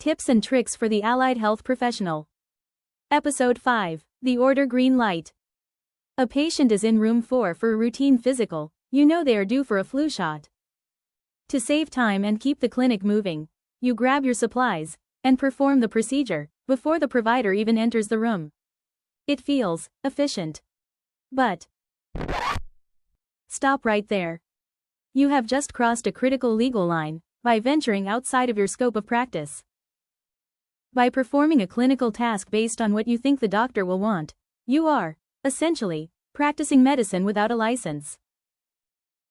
Tips and Tricks for the Allied Health Professional. Episode 5. The Order Green Light. A patient is in room 4 for a routine physical. You know they are due for a flu shot. To save time and keep the clinic moving, you grab your supplies and perform the procedure before the provider even enters the room. It feels efficient. But stop right there. You have just crossed a critical legal line by venturing outside of your scope of practice. By performing a clinical task based on what you think the doctor will want, you are, essentially, practicing medicine without a license.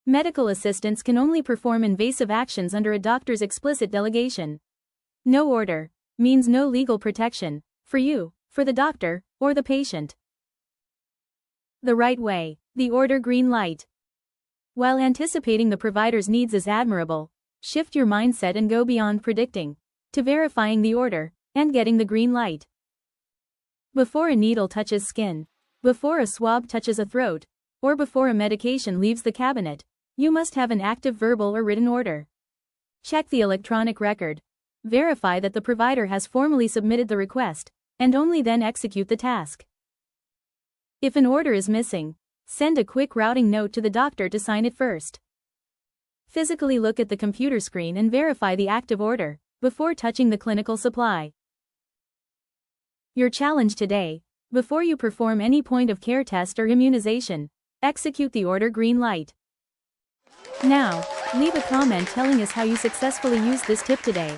Medical assistants can only perform invasive actions under a doctor's explicit delegation. No order means no legal protection for you, for the doctor, or the patient. The right way, the order green light. While anticipating the provider's needs is admirable, shift your mindset and go beyond predicting to verifying the order and getting the green light. Before a needle touches skin, before a swab touches a throat, or before a medication leaves the cabinet, you must have an active verbal or written order. Check the electronic record. Verify that the provider has formally submitted the request, and only then execute the task. If an order is missing, send a quick routing note to the doctor to sign it first. Physically look at the computer screen and verify the active order before touching the clinical supply. Your challenge today: before you perform any point-of-care test or immunization, execute the order green light. Now, leave a comment telling us how you successfully used this tip today.